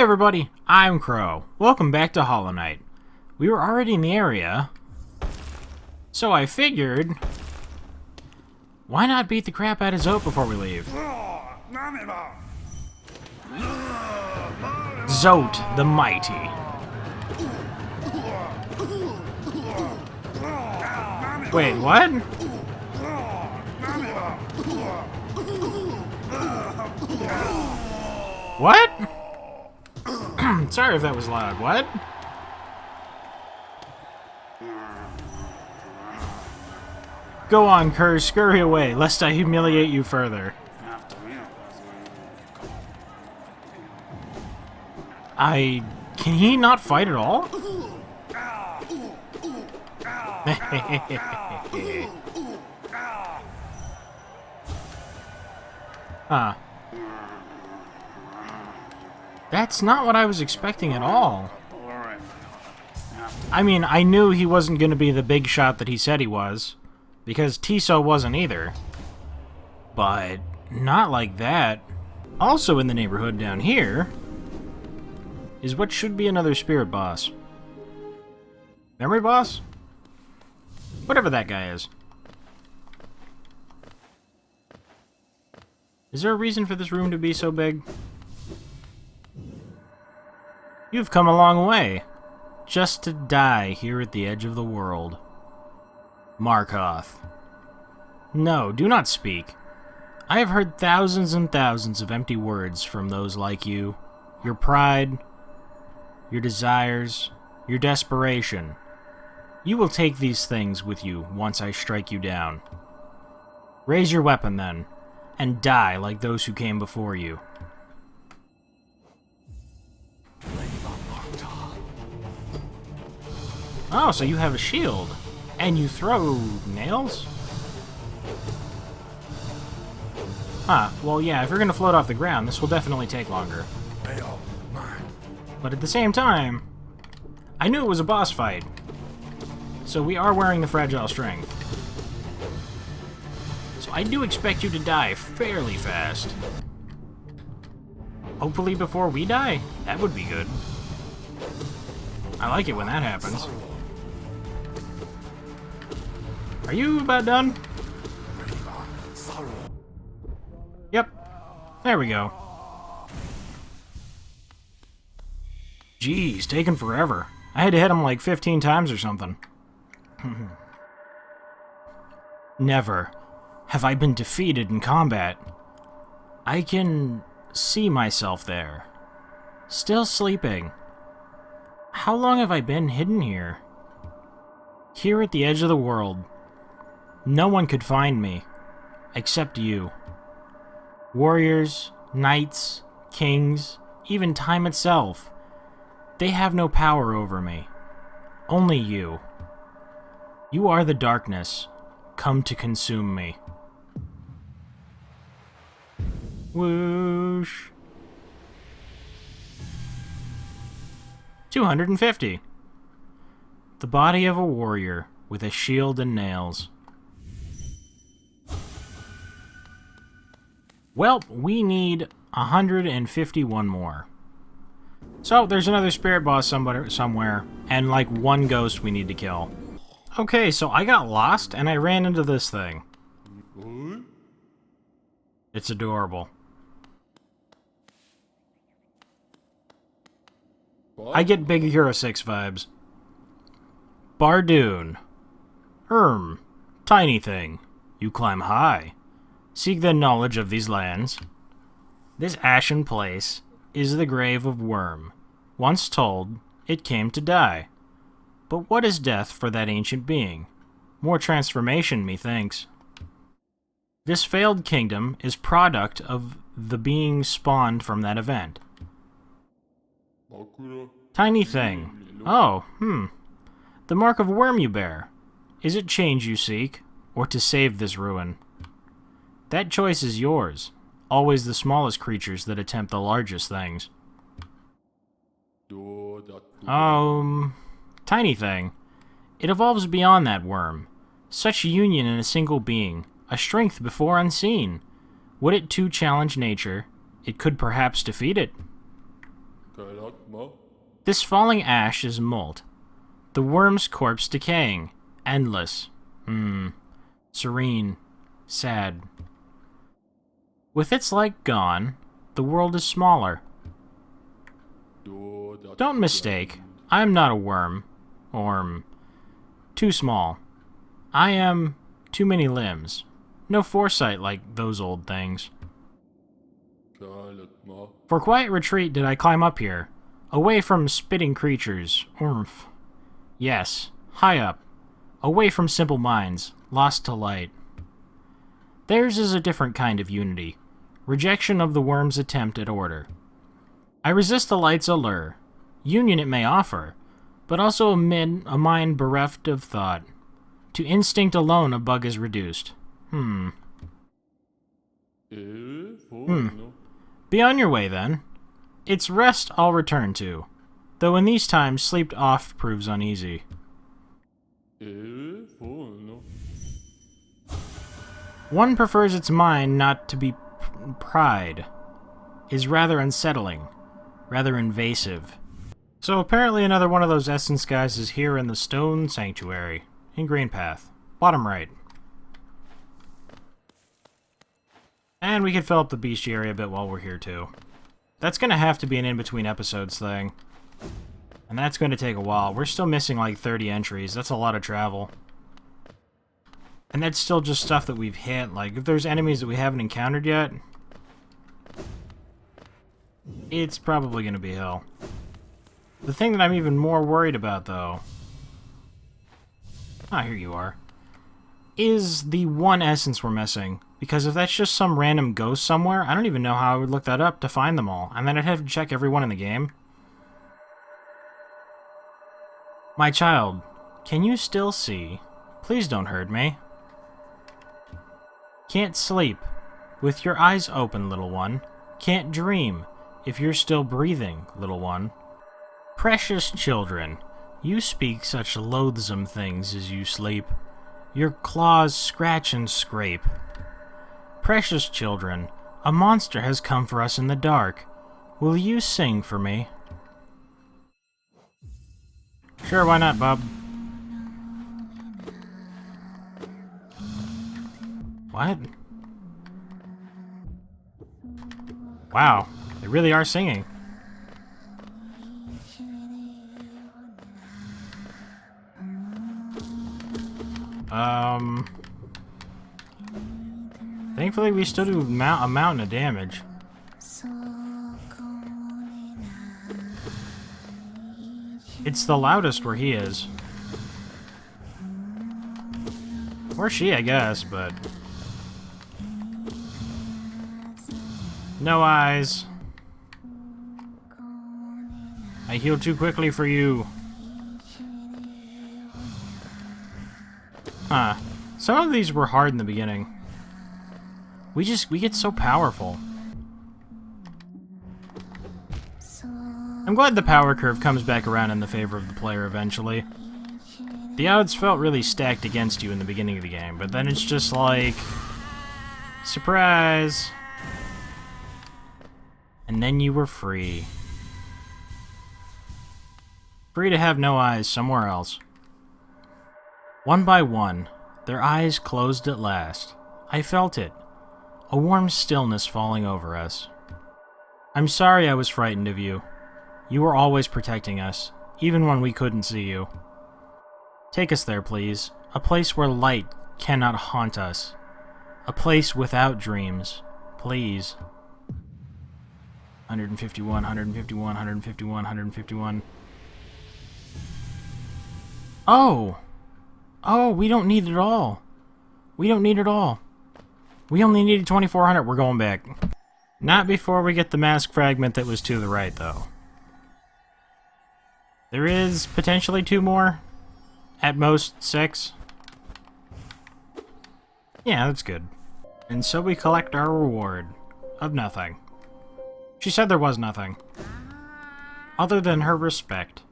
everybody, I'm Crow. Welcome back to Hollow Knight. We were already in the area, so I figured, why not beat the crap out of Zote before we leave? Zote the Mighty. Wait, what? What? Sorry if that was loud. What? Go on, Curse, scurry away, lest I humiliate you further. Can he not fight at all? Huh. That's not what I was expecting at all. I mean, I knew he wasn't going to be the big shot that he said he was, because Tiso wasn't either. But not like that. Also in the neighborhood down here is what should be another spirit boss. Memory boss? Whatever that guy is. Is there a reason for this room to be so big? You've come a long way, just to die here at the edge of the world. Markoth. No, do not speak. I have heard thousands and thousands of empty words from those like you. Your pride, your desires, your desperation. You will take these things with you once I strike you down. Raise your weapon then, and die like those who came before you. Oh, so you have a shield, and you throw nails? Huh, well yeah, if you're gonna float off the ground, this will definitely take longer. But at the same time, I knew it was a boss fight. So we are wearing the fragile strength. So I do expect you to die fairly fast. Hopefully before we die? That would be good. I like it when that happens. Are you about done? Yep. There we go. Jeez, taking forever. I had to hit him like 15 times or something. Never have I been defeated in combat. I can see myself there. Still sleeping. How long have I been hidden here? Here at the edge of the world. No one could find me, except you. Warriors, knights, kings, even time itself. They have no power over me. Only you. You are the darkness, come to consume me. Whoosh. 250. The body of a warrior with a shield and nails. Well, we need 151 more. So, there's another spirit boss somewhere, and like one ghost we need to kill. Okay, so I got lost, and I ran into this thing. It's adorable. What? I get Big Hero 6 vibes. Bardoon. Tiny thing. You climb high. Seek the knowledge of these lands. This ashen place is the grave of Worm. Once told, it came to die. But what is death for that ancient being? More transformation, methinks. This failed kingdom is product of the being spawned from that event. Tiny thing. Oh, The mark of Worm you bear. Is it change you seek, or to save this ruin? That choice is yours. Always the smallest creatures that attempt the largest things. Tiny thing. It evolves beyond that worm. Such union in a single being, a strength before unseen. Would it too challenge nature, it could perhaps defeat it. This falling ash is molt. The worm's corpse decaying. Endless. Serene. Sad. With its light gone, the world is smaller. Don't mistake, I am not a worm. Or too small. I am too many limbs. No foresight like those old things. For quiet retreat did I climb up here, away from spitting creatures. Oomph. Yes, high up, away from simple minds, lost to light. Theirs is a different kind of unity, rejection of the worm's attempt at order. I resist the light's allure. Union it may offer, but also amid a mind bereft of thought. To instinct alone a bug is reduced. Be on your way, then. Its rest I'll return to, though in these times sleep oft proves uneasy. One prefers its mind not to be pride, is rather unsettling, rather invasive. So apparently another one of those essence guys is here in the Stone Sanctuary, in Greenpath, bottom right. And we can fill up the bestiary a bit while we're here too. That's gonna have to be an in-between episodes thing. And that's gonna take a while. We're still missing like 30 entries. That's a lot of travel. And that's still just stuff that we've hit. Like, if there's enemies that we haven't encountered yet, it's probably gonna be hell. The thing that I'm even more worried about, though... here you are. Is the one essence we're missing. Because if that's just some random ghost somewhere, I don't even know how I would look that up to find them all. And then I'd have to check everyone in the game. My child, can you still see? Please don't hurt me. Can't sleep. With your eyes open, little one. Can't dream. If you're still breathing, little one. Precious children, you speak such loathsome things as you sleep. Your claws scratch and scrape. Precious children, a monster has come for us in the dark. Will you sing for me? Sure, why not, bub? What? Wow, they really are singing. Thankfully we still do a mountain of damage. It's the loudest where he is. Or she, I guess, but... No eyes. I heal too quickly for you. Huh. Some of these were hard in the beginning. We get so powerful. I'm glad the power curve comes back around in the favor of the player eventually. The odds felt really stacked against you in the beginning of the game, but then it's just like... surprise! And then you were free. Free to have no eyes somewhere else. One by one, their eyes closed at last. I felt it. A warm stillness falling over us. I'm sorry I was frightened of you. You were always protecting us, even when we couldn't see you. Take us there, please. A place where light cannot haunt us. A place without dreams. Please. 151, 151, 151, 151. Oh! Oh, we don't need it all. We don't need it all. We only needed 2,400. We're going back. Not before we get the mask fragment that was to the right, though. There is potentially 2 more. At most 6. Yeah, that's good. And so we collect our reward. Of nothing. She said there was nothing. Other than her respect.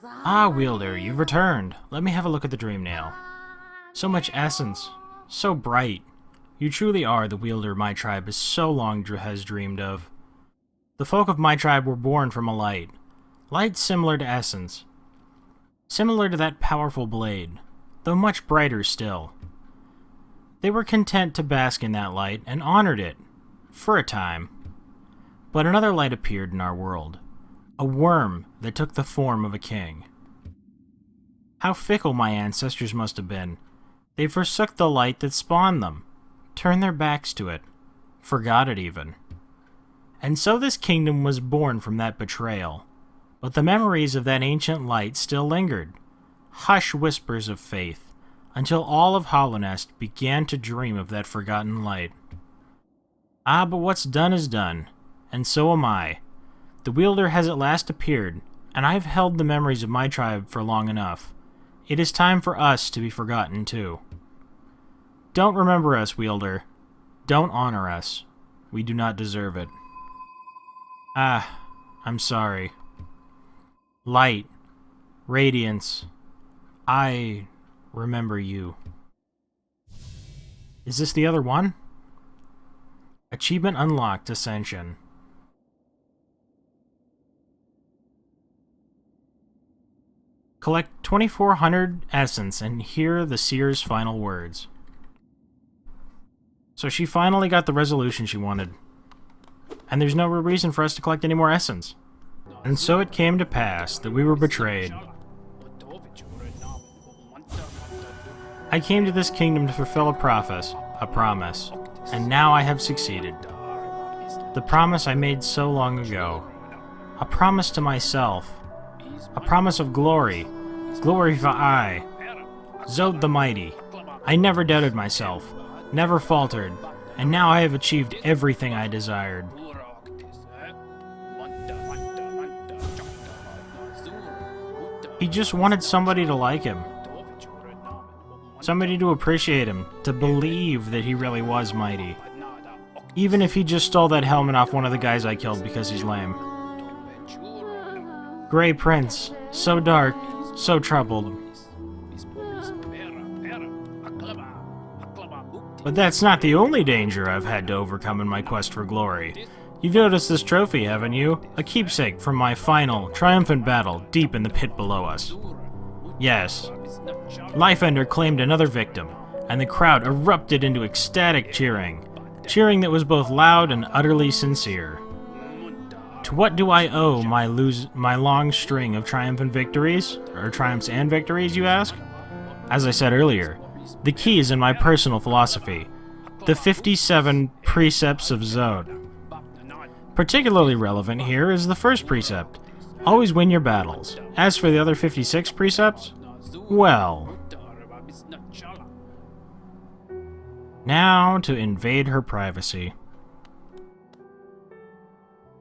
Ah, Wielder, you've returned. Let me have a look at the dream nail. So much essence. So bright. You truly are the wielder my tribe has so long has dreamed of. The folk of my tribe were born from a light. Light similar to essence. Similar to that powerful blade, though much brighter still. They were content to bask in that light and honored it, for a time. But another light appeared in our world, a worm that took the form of a king. How fickle my ancestors must have been. They forsook the light that spawned them, turned their backs to it, forgot it even. And so this kingdom was born from that betrayal, but the memories of that ancient light still lingered, hush whispers of faith, until all of Hollownest began to dream of that forgotten light. Ah, but what's done is done, and so am I. The wielder has at last appeared, and I've held the memories of my tribe for long enough. It is time for us to be forgotten too. Don't remember us, wielder. Don't honor us. We do not deserve it. Ah, I'm sorry. Light, radiance, I remember you. Is this the other one? Achievement unlocked, Ascension. Collect 2,400 essence and hear the seer's final words. So she finally got the resolution she wanted. And there's no real reason for us to collect any more essence. And so it came to pass that we were betrayed. I came to this kingdom to fulfill a promise, and now I have succeeded. The promise I made so long ago. A promise to myself. A promise of glory. Glory for I. Zote the Mighty. I never doubted myself, never faltered, and now I have achieved everything I desired. He just wanted somebody to like him. Somebody to appreciate him, to believe that he really was mighty. Even if he just stole that helmet off one of the guys I killed because he's lame. Grey Prince, so dark, so troubled. But that's not the only danger I've had to overcome in my quest for glory. You've noticed this trophy, haven't you? A keepsake from my final, triumphant battle deep in the pit below us. Yes. Lifeender claimed another victim, and the crowd erupted into ecstatic cheering. Cheering that was both loud and utterly sincere. To what do I owe my long string of triumphant victories? Or triumphs and victories, you ask? As I said earlier, the key is in my personal philosophy, the 57 precepts of Zote. Particularly relevant here is the first precept, always win your battles. As for the other 56 precepts, well... Now to invade her privacy.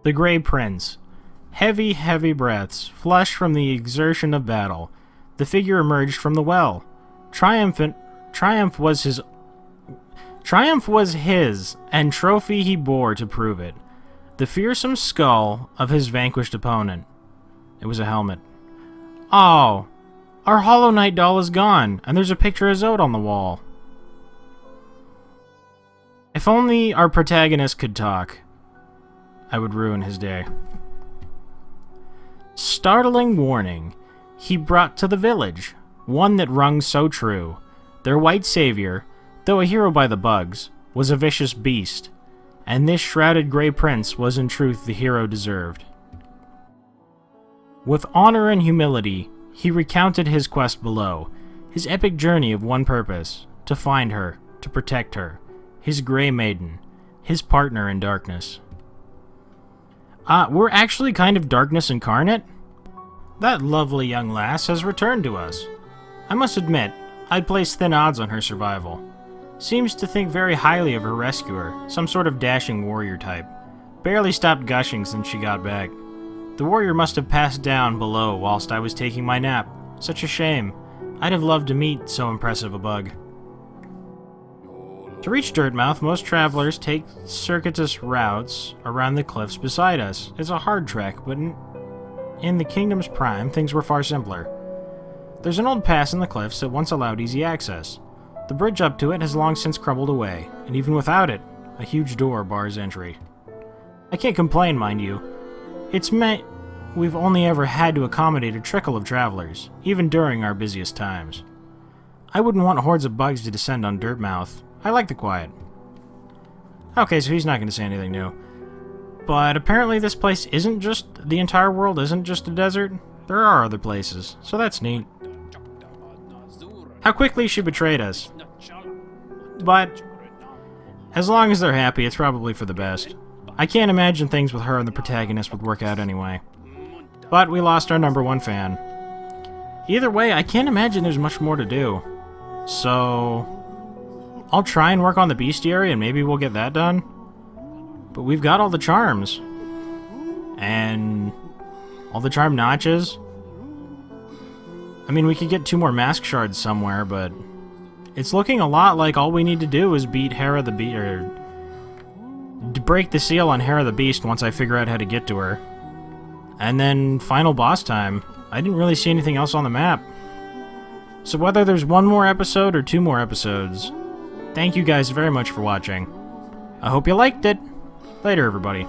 The Grey Prince. Heavy, heavy breaths, flushed from the exertion of battle. The figure emerged from the well. Triumph was his, and trophy he bore to prove it. The fearsome skull of his vanquished opponent. It was a helmet. Oh, our Hollow Knight doll is gone, and there's a picture of Zote on the wall. If only our protagonist could talk, I would ruin his day. Startling warning he brought to the village, one that rung so true. Their white savior, though a hero by the bugs, was a vicious beast, and this shrouded Grey Prince was in truth the hero deserved. With honor and humility, he recounted his quest below, his epic journey of one purpose, to find her, to protect her, his Grey Maiden, his partner in darkness. We're actually kind of darkness incarnate? That lovely young lass has returned to us. I must admit, I'd place thin odds on her survival. Seems to think very highly of her rescuer, some sort of dashing warrior type. Barely stopped gushing since she got back. The warrior must have passed down below whilst I was taking my nap. Such a shame. I'd have loved to meet so impressive a bug. To reach Dirtmouth, most travelers take circuitous routes around the cliffs beside us. It's a hard trek, but in the Kingdom's prime, things were far simpler. There's an old pass in the cliffs that once allowed easy access. The bridge up to it has long since crumbled away, and even without it, a huge door bars entry. I can't complain, mind you. It's meant we've only ever had to accommodate a trickle of travelers, even during our busiest times. I wouldn't want hordes of bugs to descend on Dirtmouth. I like the quiet. Okay, so he's not going to say anything new. But apparently this place isn't just... the entire world isn't just a desert. There are other places, so that's neat. How quickly she betrayed us. But as long as they're happy, it's probably for the best. I can't imagine things with her and the protagonist would work out anyway. But we lost our #1 fan. Either way, I can't imagine there's much more to do. So I'll try and work on the bestiary and maybe we'll get that done. But we've got all the charms. And all the charm notches. I mean, we could get 2 more mask shards somewhere, but it's looking a lot like all we need to do is beat Hera the Beast, or break the seal on Hera the Beast once I figure out how to get to her. And then final boss time. I didn't really see anything else on the map. So whether there's 1 more episode or 2 more episodes, thank you guys very much for watching. I hope you liked it. Later, everybody.